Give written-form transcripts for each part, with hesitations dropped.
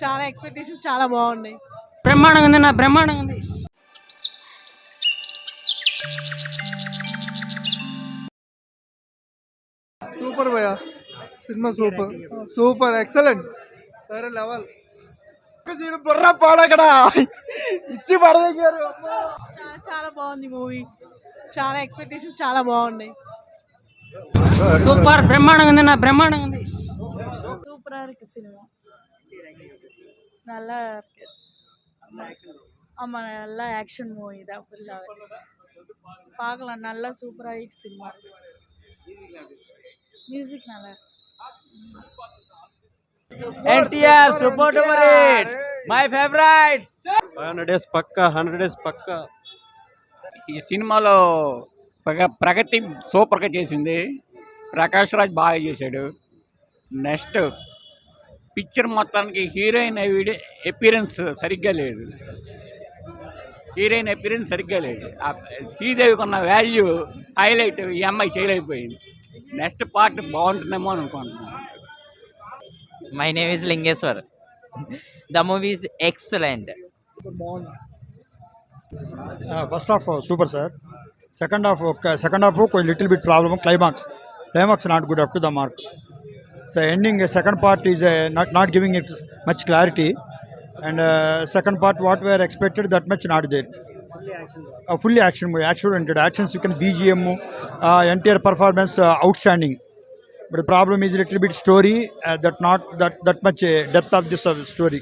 చాలా ఎక్స్పెక్టేషన్స్ చాలా బాగున్నాయి. బ్రహ్మాండంగా ఉంది, నా బ్రహ్మాండంగా ఉంది. సూపర్ భయ్యా, సినిమా సూపర్ సూపర్ ఎక్సలెంట్, వేరే లెవెల్. బుర్ర పాడకడా ఇచ్చి పడదగారు. చాలా చాలా బాగుంది మూవీ. చాలా ఎక్స్పెక్టేషన్స్ చాలా బాగున్నాయి. సూపర్ బ్రహ్మాండంగా ఉంది, నా బ్రహ్మాండంగా ఉంది. சூப்பராக இருக்குது சினிமா. நல்லா இருக்கு. ஆமாம், நல்லா ஆக்ஷன் மூவி தான் ஃபுல்லாகவே. பார்க்கலாம், நல்லா சூப்பராக ஹிட் சினிமா. மியூசிக் நல்லா இருக்கு. NTR super duper hit, my favourite. 100 days పక్కా, 100 days పక్కా. ఈ సినిమాలో ప్రగతి సూపర్గా చేసింది. ప్రకాష్ రాజ్ బాగా చేశాడు. నెక్స్ట్ పిక్చర్ మొత్తానికి హీరోయిన్ అపీరెన్స్ సరిగ్గా లేదు. శ్రీదేవికి ఉన్న వాల్యూ హైలైట్ ఈ అమ్మాయి చేయలేకపోయింది. నెక్స్ట్ పార్ట్ బాగుంటుందేమో అనుకుంటున్నాను. My name is Lingeshwar. The movie is excellent. First half super sir. Second half little bit problem. Climax not good up to the mark. So ending second part is not giving it much clarity, and second part what we are expected that much not there. Fully action movie, action oriented actions. You can BGM, entire performance outstanding. But the problem is a little bit story that much depth of this story.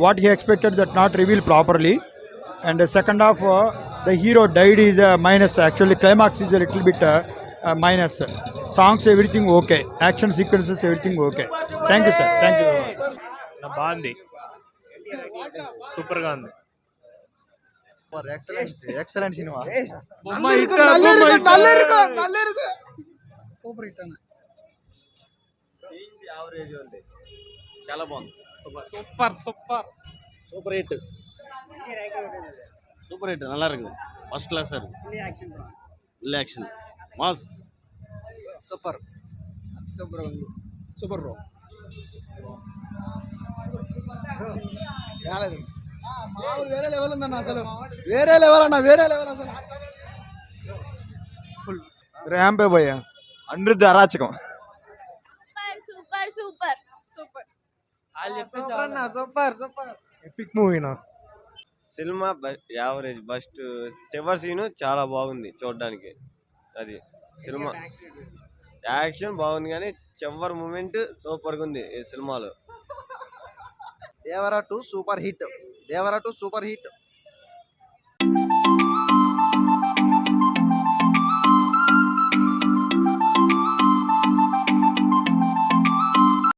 What he expected that not revealed properly, and the second half the hero died is a minus. Actually climax is a little bit minus. Songs everything okay, action sequences everything okay. Thank you sir, thank you. బాగుంది, super గా ఉంది. Excellent cinema. Super hit అన్న. చాలా బాగుంది. Super hit, நல்லா இருக்கு. First class இருக்கு. Full action mass. Super ఉంది. Super bro. వేరే లెవెల్ ఉందన్న, అసలు వేరే లెవెల్ అసలు. ర్యాంప్ భయ్యా, అనిరుద్ధ అరాచకం. Super super super super epic మూవీనా. సినిమా యావరేజ్, బస్ట్ చివరి సీన్ చాలా బాగుంది చూడడానికి. అది సినిమా యాక్షన్ బాగుంది కానీ చివరి మూమెంట్ సూపర్గా ఉంది ఈ సినిమాలో. Devara 2 super hit.